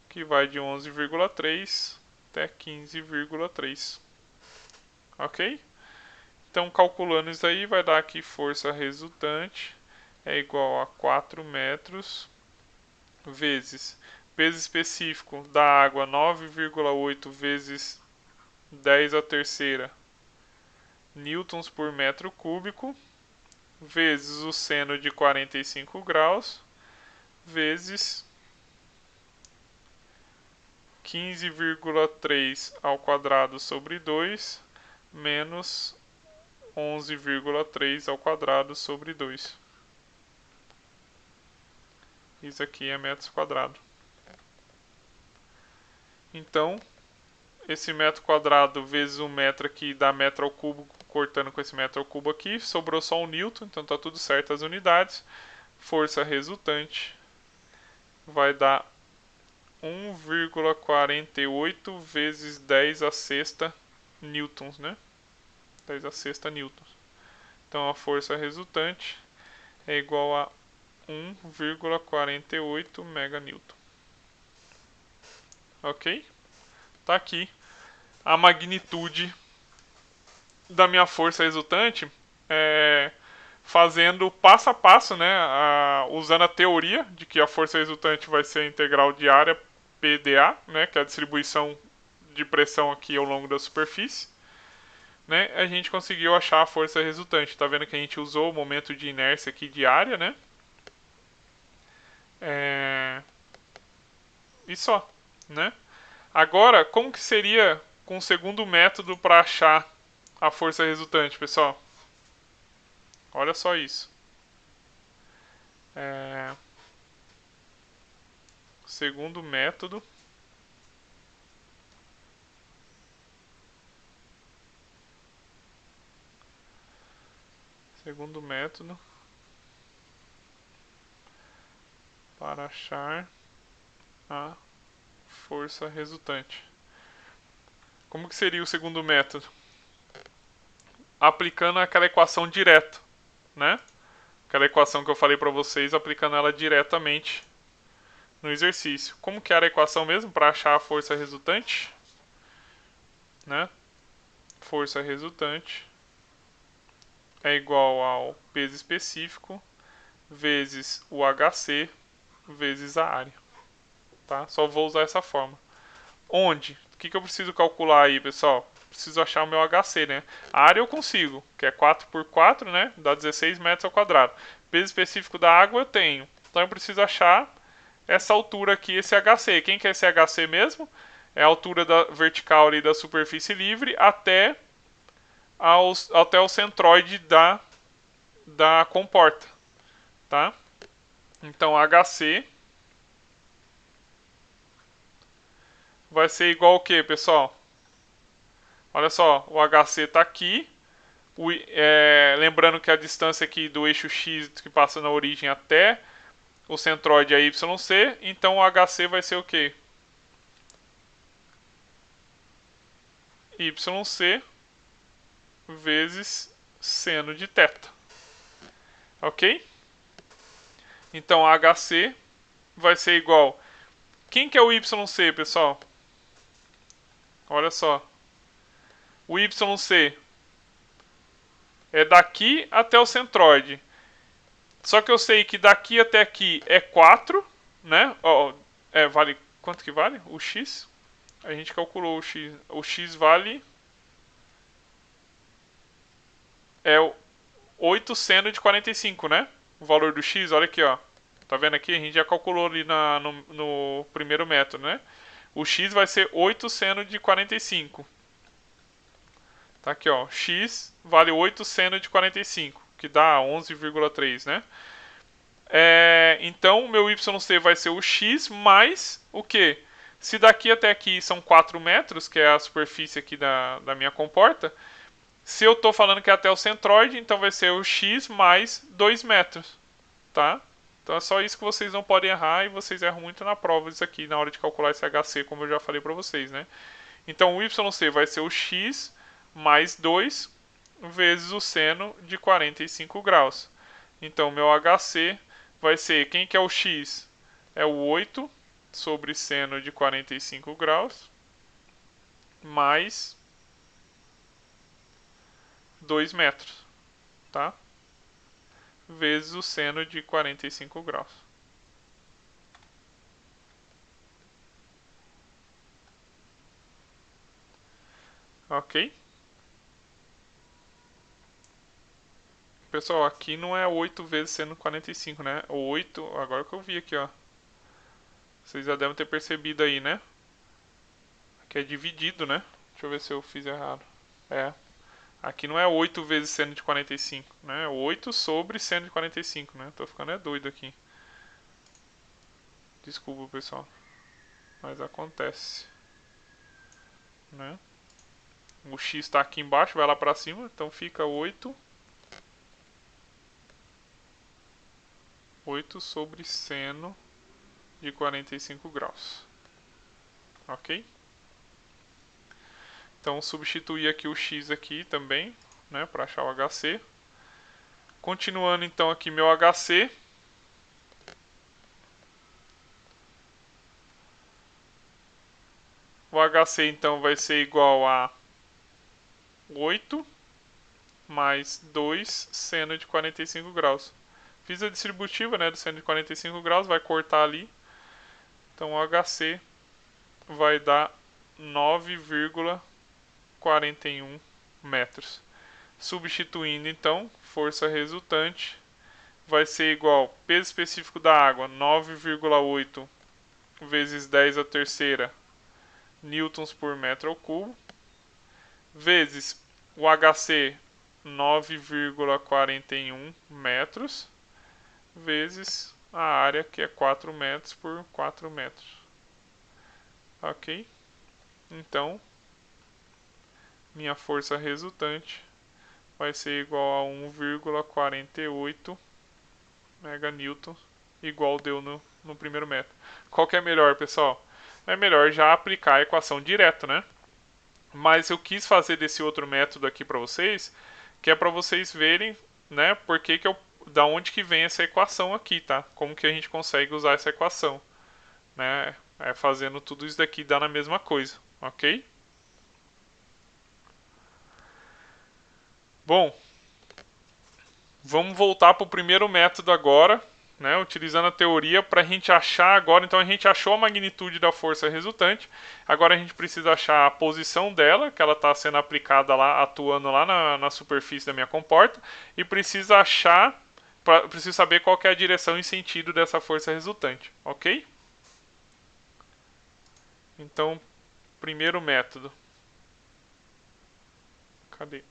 que vai de 11,3 até 15,3. Ok? Então, calculando isso aí, vai dar aqui força resultante é igual a 4 metros vezes peso específico da água 9,8 vezes 10 a terceira newtons por metro cúbico, vezes o seno de 45 graus, vezes 15,3 ao quadrado sobre 2, menos 11,3 ao quadrado sobre 2. Isso aqui é metros quadrados. Então, esse metro quadrado vezes o metro aqui dá metro ao cubo, cortando com esse metro ao cubo aqui, sobrou só um newton, então tá tudo certo as unidades. Força resultante vai dar 1,48 vezes 10 a sexta newtons, né? 10 a sexta newtons. Então a força resultante é igual a 1,48 meganewton. Ok? Tá aqui a magnitude da minha força resultante, fazendo passo a passo, né, usando a teoria de que a força resultante vai ser a integral de área PdA, né, que é a distribuição de pressão aqui ao longo da superfície. né, a gente conseguiu achar a força resultante. Tá vendo que a gente usou o momento de inércia aqui de área, né? E só, né? Agora, como que seria com o segundo método para achar a força resultante, pessoal? Olha só isso. Segundo método. Segundo método para achar a força resultante. Como que seria o segundo método? Aplicando aquela equação direto, né? Aquela equação que eu falei para vocês, aplicando ela diretamente no exercício. Como que era a equação mesmo para achar a força resultante? Né? Força resultante é igual ao peso específico vezes o HC vezes a área. Tá? Só vou usar essa forma. Onde? O que eu preciso calcular aí, pessoal? Preciso achar o meu HC, né? A área eu consigo, que é 4 por 4, né? Dá 16 metros ao quadrado. Peso específico da água eu tenho. Então eu preciso achar essa altura aqui, esse HC. Quem que é esse HC mesmo? É a altura vertical ali da superfície livre até o centroide da comporta. Tá? Então HC vai ser igual ao que, pessoal? Olha só, o HC está aqui. Lembrando que a distância aqui do eixo X que passa na origem até o centroide é YC. Então o HC vai ser o quê? YC vezes seno de θ. Ok? Então HC vai ser igual. Quem que é o YC, pessoal? Olha só. O YC é daqui até o centroide. Só que eu sei que daqui até aqui é 4, né? Vale. Quanto que vale? O X? A gente calculou o X. O X vale. É 8 seno de 45, né? O valor do X, olha aqui, ó. Tá vendo aqui? A gente já calculou ali no primeiro método, né? O X vai ser 8 seno de 45. Tá aqui, ó. X vale 8 seno de 45, que dá 11,3, né? Então, o meu YC vai ser o X mais o quê? Se daqui até aqui são 4 metros, que é a superfície aqui da minha comporta, se eu estou falando que é até o centroide, então vai ser o X mais 2 metros, tá? Então é só isso que vocês não podem errar e vocês erram muito na prova isso aqui, na hora de calcular esse HC, como eu já falei para vocês, né? Então o YC vai ser o X mais 2 vezes o seno de 45 graus. Então meu HC vai ser, quem que é o X? É o 8 sobre seno de 45 graus mais 2 metros, tá? Vezes o seno de 45 graus. Ok? Pessoal, aqui não é 8 vezes seno 45, né? 8, agora que eu vi aqui, ó. Vocês já devem ter percebido aí, né? Aqui é dividido, né? Deixa eu ver se eu fiz errado. Aqui não é 8 vezes seno de 45, né? É 8 sobre seno de 45, né? Tô ficando doido aqui. Desculpa, pessoal. Mas acontece. Né? O X está aqui embaixo, vai lá para cima. Então fica 8 sobre seno de 45 graus. Ok? Então substituir aqui o X aqui também, né? Para achar o HC. Continuando então aqui meu HC. O HC então vai ser igual a 8 mais 2 seno de 45 graus. Fiz a distributiva, né, do seno de 45 graus, vai cortar ali. Então o HC vai dar 9,41 metros. Substituindo então, força resultante vai ser igual peso específico da água 9,8 vezes 10 a terceira newtons por metro ao cubo, vezes o HC 9,41 metros, vezes a área que é 4 metros por 4 metros. Ok? Então, minha força resultante vai ser igual a 1,48 meganewton, igual deu no primeiro método. Qual que é melhor, pessoal? É melhor já aplicar a equação direto, né? Mas eu quis fazer desse outro método aqui para vocês, que é para vocês verem, né, da onde que vem essa equação aqui, tá? Como que a gente consegue usar essa equação, né? Fazendo tudo isso daqui dá na mesma coisa, ok? Bom, vamos voltar para o primeiro método agora, né, utilizando a teoria para a gente achar agora. Então a gente achou a magnitude da força resultante. Agora a gente precisa achar a posição dela, que ela está sendo aplicada lá, atuando lá na superfície da minha comporta, e precisa achar, preciso saber qual que é a direção e sentido dessa força resultante, ok? Então, primeiro método. Cadê?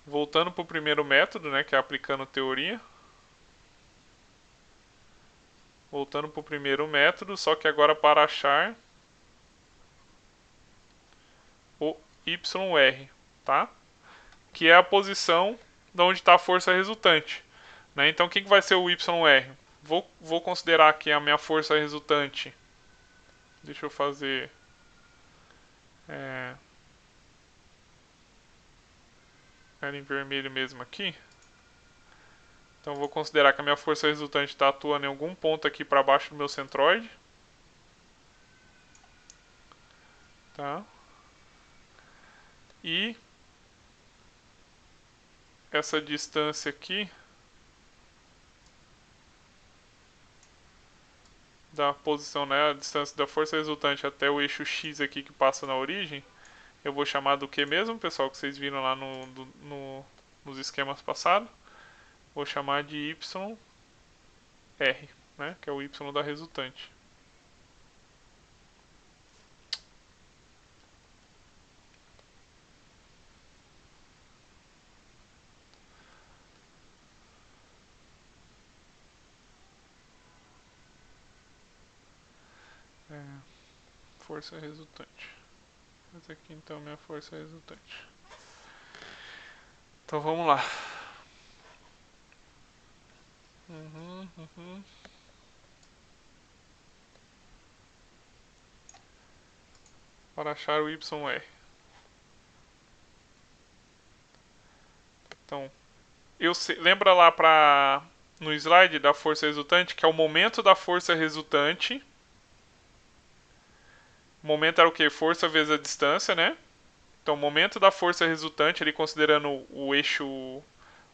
Voltando para o primeiro método, né, que é aplicando teoria. Voltando para o primeiro método, só que agora para achar o YR, tá? Que é a posição de onde está a força resultante. Né? Então, o que vai ser o YR? Vou considerar aqui a minha força resultante. Deixa eu fazer... Era em vermelho mesmo aqui. Então, vou considerar que a minha força resultante está atuando em algum ponto aqui para baixo do meu centroide. Tá? E essa distância aqui da posição, né, a distância da força resultante até o eixo X aqui que passa na origem, eu vou chamar do que mesmo, pessoal, que vocês viram lá nos esquemas passados? Vou chamar de YR, né, que é o Y da resultante. Força resultante. Essa aqui então é minha força resultante. Então vamos lá. Para achar o YR. Então, lembra lá no slide da força resultante que é o momento da força resultante. O momento era o que? Força vezes a distância, né? Então, o momento da força resultante, ele considerando o eixo,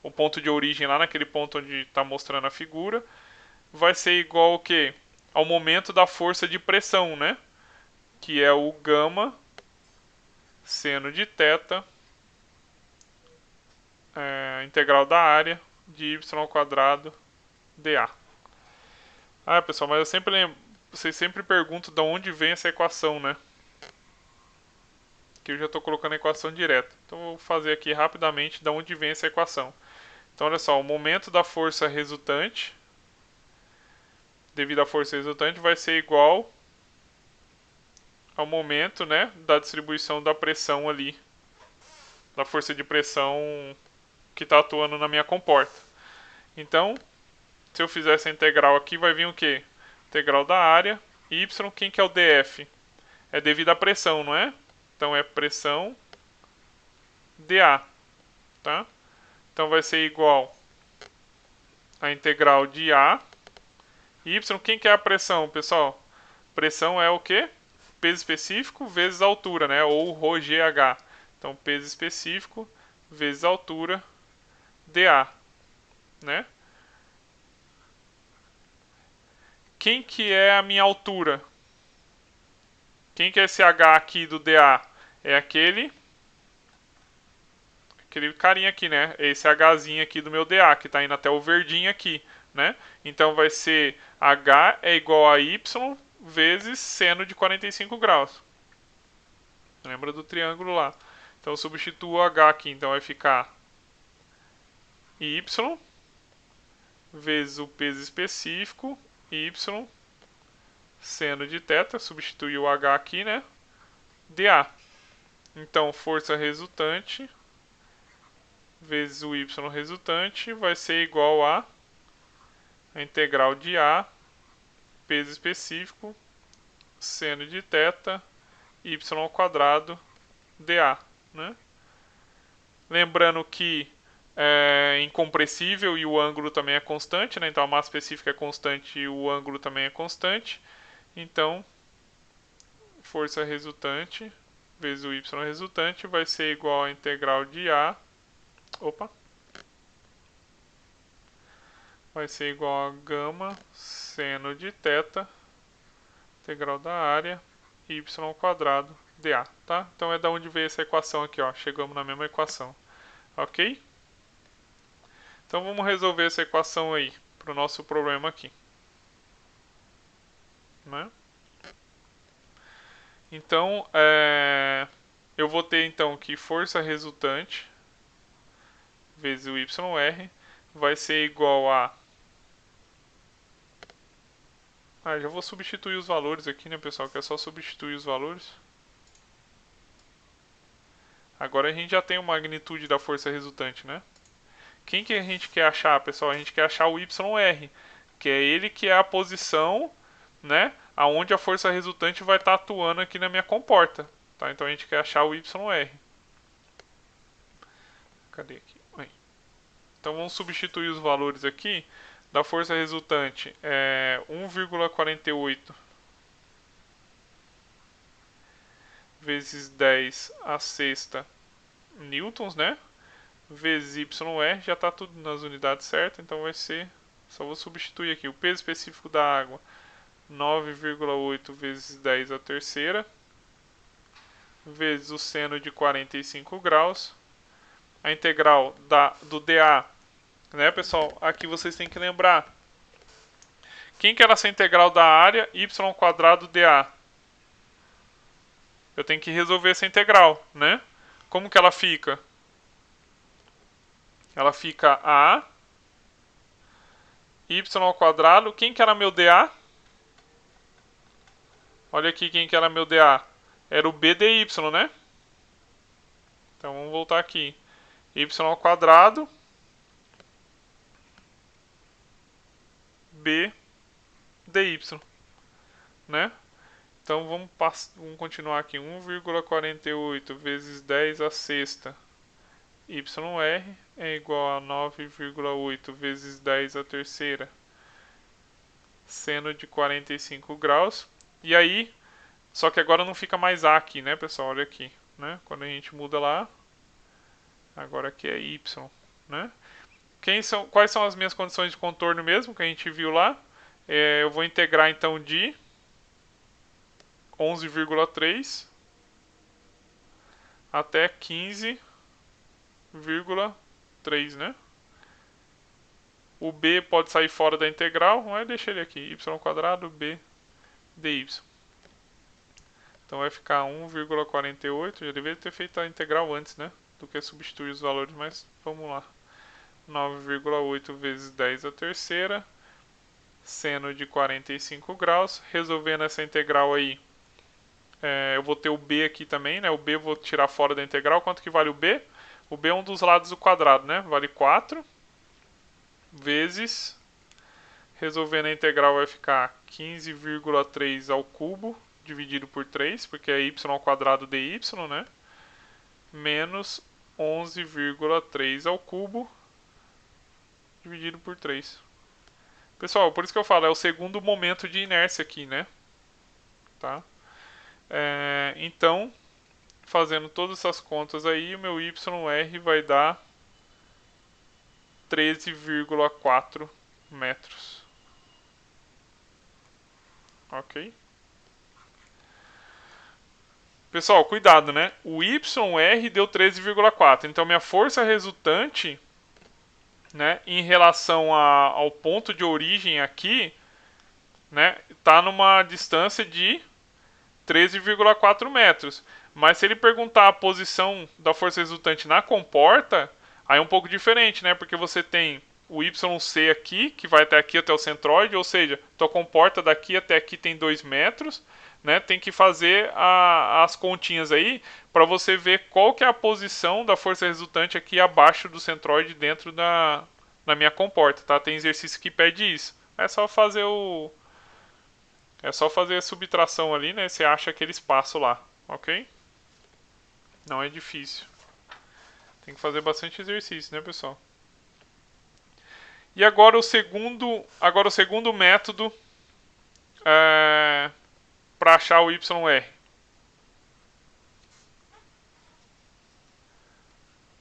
o ponto de origem lá naquele ponto onde está mostrando a figura, vai ser igual ao que? Ao momento da força de pressão, né? Que é o gama seno de θ, integral da área de y ao quadrado dA. Ah, pessoal, mas eu sempre lembro, vocês sempre perguntam de onde vem essa equação, né? Que eu já estou colocando a equação direto. Então vou fazer aqui rapidamente de onde vem essa equação. Então olha só, o momento da força resultante, devido à força resultante, vai ser igual ao momento, né, da distribuição da pressão ali, da força de pressão que está atuando na minha comporta. Então, se eu fizer essa integral aqui, vai vir o quê? Integral da área. Y, quem que é o dF? É devido à pressão, não é? Então é pressão dA, tá? Então vai ser igual a integral de A. Y, quem que é a pressão, pessoal? Pressão é o quê? Peso específico vezes altura, né? Ou ρgh. Então, peso específico vezes altura dA, né? Quem que é a minha altura? Quem que é esse H aqui do DA? É aquele carinha aqui, né? Esse Hzinho aqui do meu DA, que está indo até o verdinho aqui, né? Então vai ser H é igual a Y vezes seno de 45 graus. Lembra do triângulo lá? Então eu substituo o H aqui, então vai ficar Y vezes o peso específico, Y seno de θ, substitui o H aqui, né? dA. Então força resultante vezes o Y resultante vai ser igual a integral de A, peso específico, seno de θ, y ao quadrado, dA. Né? Lembrando que é incompressível e o ângulo também é constante, né? Então a massa específica é constante e o ângulo também é constante. Então, força resultante vezes o y resultante vai ser igual a integral de A. Opa! Vai ser igual a gama seno de θ, integral da área, y ao quadrado, dA, tá? Então é da onde veio essa equação aqui, ó. Chegamos na mesma equação, ok? Então vamos resolver essa equação aí, para o nosso problema aqui. Né? Então, eu vou ter então que força resultante vezes o YR vai ser igual a... já vou substituir os valores aqui, né, pessoal? Que é só substituir os valores. Agora a gente já tem a magnitude da força resultante, né? Quem que a gente quer achar, pessoal? A gente quer achar o YR, que é ele que é a posição, né, aonde a força resultante vai estar atuando aqui na minha comporta. Tá? Então a gente quer achar o YR. Cadê aqui? Aí. Então vamos substituir os valores aqui. Da força resultante é 1,48 vezes 10 a sexta newtons, né? Vezes YR, já está tudo nas unidades certas, então vai ser, só vou substituir aqui, o peso específico da água, 9,8 vezes 10 a terceira, vezes o seno de 45 graus, a integral do dA, né, pessoal? Aqui vocês têm que lembrar, quem que era essa integral da área, y ao quadrado dA? Eu tenho que resolver essa integral, né? Como que ela fica? Ela fica a y ao quadrado. Quem que era meu dA? Olha aqui quem que era meu dA. Era o b dy, né? Então vamos voltar aqui. Y ao quadrado b dy, né? Então vamos continuar aqui. 1,48 vezes 10 a sexta YR é igual a 9,8 vezes 10 a terceira seno de 45 graus. E aí, só que agora não fica mais A aqui, né, pessoal? Olha aqui, né? Quando a gente muda lá, agora aqui é Y, né? Quais são as minhas condições de contorno mesmo, que a gente viu lá? Eu vou integrar então de 11,3 até 15,3, né? O b pode sair fora da integral, mas deixa ele aqui, y² b dy. Então vai ficar 1,48, já deveria ter feito a integral antes, né? Do que substituir os valores, mas vamos lá. 9,8 vezes 10 a terceira, seno de 45 graus. Resolvendo essa integral aí, eu vou ter o b aqui também, né? O b eu vou tirar fora da integral. Quanto que vale o b? O b é um dos lados do quadrado, né? Vale 4 vezes... Resolvendo a integral vai ficar 15,3 ao cubo dividido por 3, porque é y ao quadrado dy, né? Menos 11,3 ao cubo dividido por 3. Pessoal, por isso que eu falo, é o segundo momento de inércia aqui, né? Tá? Então, fazendo todas essas contas aí, o meu YR vai dar 13,4 metros. Ok? Pessoal, cuidado, né? O YR deu 13,4. Então, minha força resultante, né, em relação ao ponto de origem aqui, né, está numa distância de 13,4 metros. Mas se ele perguntar a posição da força resultante na comporta, aí é um pouco diferente, né? Porque você tem o YC aqui, que vai até aqui até o centroide, ou seja, tua comporta daqui até aqui tem 2 metros, né? Tem que fazer as continhas aí para você ver qual que é a posição da força resultante aqui abaixo do centroide dentro da minha comporta, tá? Tem exercício que pede isso. É só fazer a subtração ali, né? Você acha aquele espaço lá, ok? Não é difícil. Tem que fazer bastante exercício, né, pessoal? E agora o segundo método para achar o YR.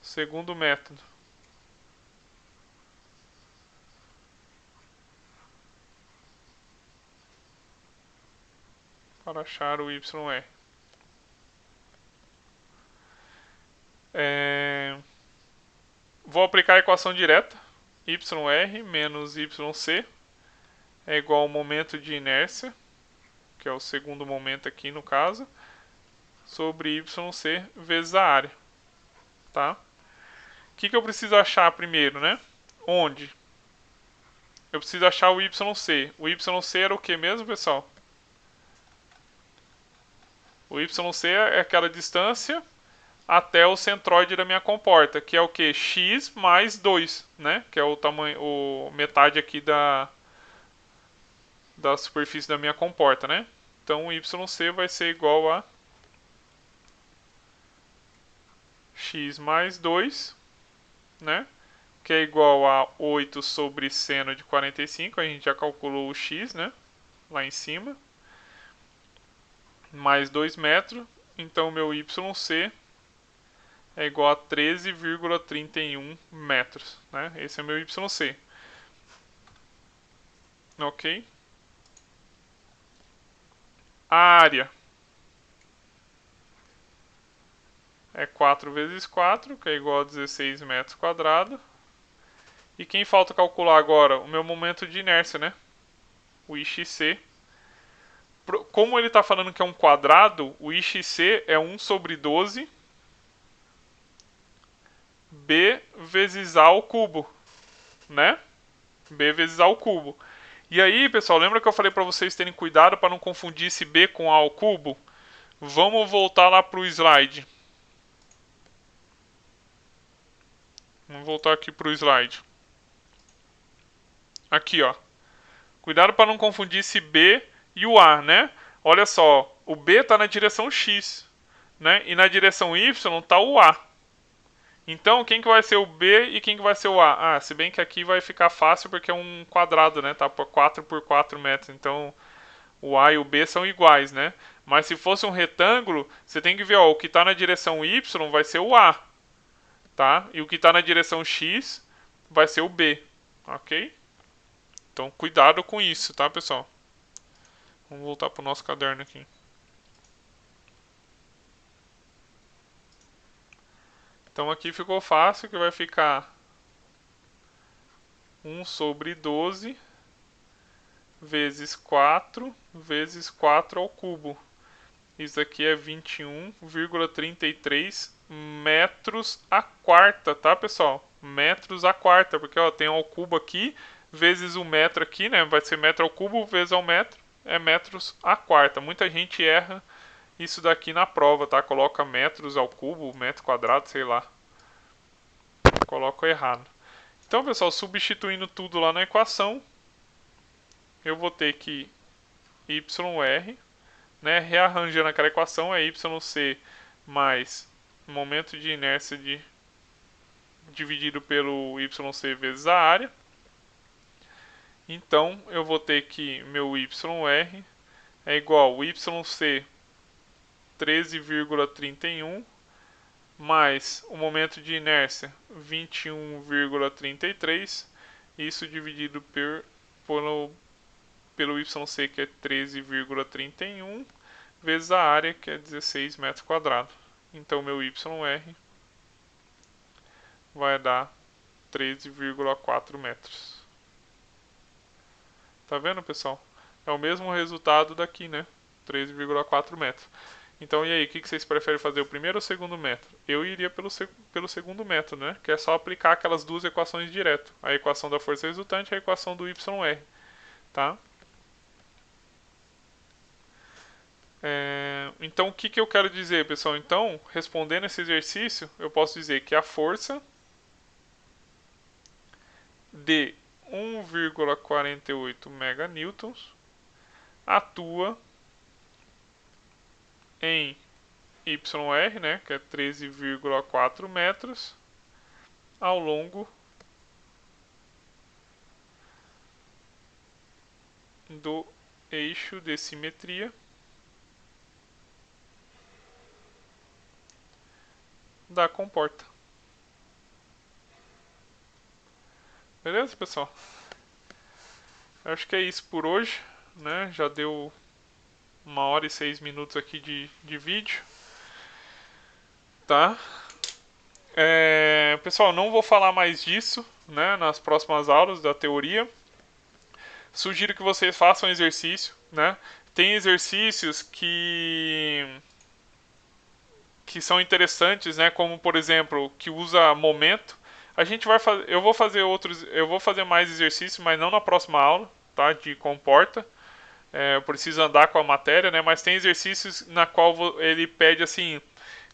Segundo método. Para achar o YR. Vou aplicar a equação direta. YR menos YC é igual ao momento de inércia, que é o segundo momento aqui no caso, sobre YC vezes a área. Tá? O que eu preciso achar primeiro, né? Onde? Eu preciso achar o YC. O YC era o que mesmo, pessoal? O YC é aquela distância até o centroide da minha comporta, que é o que? X mais 2, né? Que é o tamanho, metade aqui da superfície da minha comporta, né? Então o YC vai ser igual a X mais 2, né? Que é igual a 8 sobre seno de 45, a gente já calculou o X, né? Lá em cima. Mais 2 metros, então o meu YC é igual a 13,31 metros, né? Esse é o meu YC. Ok? A área é 4 vezes 4, que é igual a 16 metros quadrados. E quem falta calcular agora? O meu momento de inércia, né? O IXC. Como ele está falando que é um quadrado, o IXC é 1 sobre 12 B vezes A ao cubo, né? B vezes A ao cubo. E aí, pessoal, lembra que eu falei para vocês terem cuidado para não confundir esse B com A ao cubo? Vamos voltar lá para o slide. Vamos voltar aqui para o slide. Aqui, ó. Cuidado para não confundir esse B e o A, né? Olha só, o B está na direção X, né? E na direção Y está o A. Então, quem que vai ser o B e quem que vai ser o A? Ah, se bem que aqui vai ficar fácil porque é um quadrado, né? Tá por 4 por 4 metros. Então, o A e o B são iguais, né? Mas se fosse um retângulo, você tem que ver, ó, o que está na direção Y vai ser o A, tá? E o que está na direção X vai ser o B, ok? Então, cuidado com isso, tá, pessoal? Vamos voltar para o nosso caderno aqui. Então, aqui ficou fácil, que vai ficar 1 sobre 12 vezes 4 vezes 4 ao cubo. Isso aqui é 21,33 metros a quarta, tá, pessoal? Metros a quarta, porque ó, tem ao cubo aqui, vezes o metro aqui, né? Vai ser metro ao cubo vezes ao metro, é metros a quarta. Muita gente erra isso daqui na prova, tá? Coloca metros ao cubo, metro quadrado, sei lá. Coloca errado. Então, pessoal, substituindo tudo lá na equação, eu vou ter que YR, né, rearranjando aquela equação, é YC mais momento de inércia dividido pelo YC vezes a área. Então, eu vou ter que meu YR é igual ao YC 13,31 mais o momento de inércia 21,33, isso dividido pelo YC, que é 13,31, vezes a área, que é 16 metros quadrados. Então, meu YR vai dar 13,4 metros. Tá vendo, pessoal? É o mesmo resultado daqui, né? 13,4 metros. Então, e aí, o que vocês preferem fazer, o primeiro ou o segundo método? Eu iria pelo segundo método, né? Que é só aplicar aquelas duas equações direto. A equação da força resultante e a equação do YR, tá? Então, o que eu quero dizer, pessoal? Então, respondendo esse exercício, eu posso dizer que a força de 1,48 meganewtons atua em YR, né, que é 13,4 metros, ao longo do eixo de simetria da comporta. Beleza, pessoal? Acho que é isso por hoje, né? Já deu 1 hora e 6 minutos aqui de vídeo, tá? Pessoal, não vou falar mais disso, né, nas próximas aulas da teoria. Sugiro que vocês façam exercício, né? Tem exercícios que são interessantes, né? Como por exemplo, que usa momento. A gente vai fazer, eu vou fazer mais exercícios, mas não na próxima aula, tá? De comporta. Eu preciso andar com a matéria, né? Mas tem exercícios na qual ele pede assim,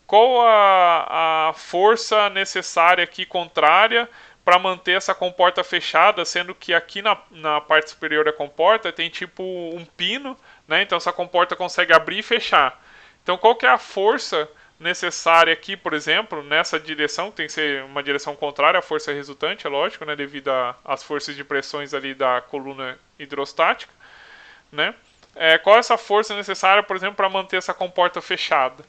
qual a força necessária aqui contrária para manter essa comporta fechada, sendo que aqui na parte superior da comporta tem tipo um pino, né? Então essa comporta consegue abrir e fechar. Então qual que é a força necessária aqui, por exemplo, nessa direção, que tem que ser uma direção contrária à força resultante, é lógico, né? Devido às forças de pressões ali da coluna hidrostática, né? Qual é essa força necessária, por exemplo, para manter essa comporta fechada?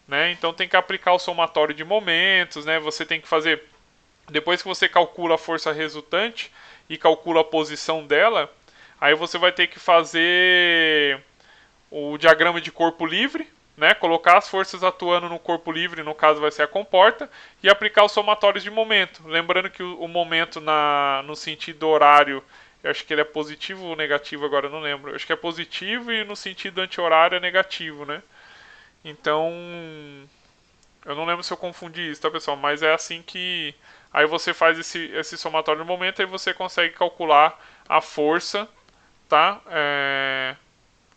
Né? Então tem que aplicar o somatório de momentos, né? Você tem que fazer, depois que você calcula a força resultante e calcula a posição dela, aí você vai ter que fazer o diagrama de corpo livre, né? Colocar as forças atuando no corpo livre, no caso vai ser a comporta, e aplicar os somatórios de momento. Lembrando que o momento no sentido horário, eu acho que ele é positivo ou negativo, agora eu não lembro. Eu acho que é positivo e no sentido anti-horário é negativo, né? Então, eu não lembro se eu confundi isso, tá, pessoal? Mas é assim que... Aí você faz esse somatório no momento e você consegue calcular a força, tá?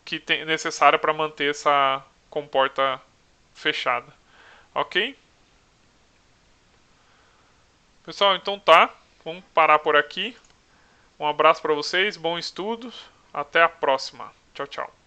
Que tem necessária para manter essa comporta fechada. Ok? Pessoal, então tá. Vamos parar por aqui. Um abraço para vocês, bom estudo. Até a próxima. Tchau, tchau.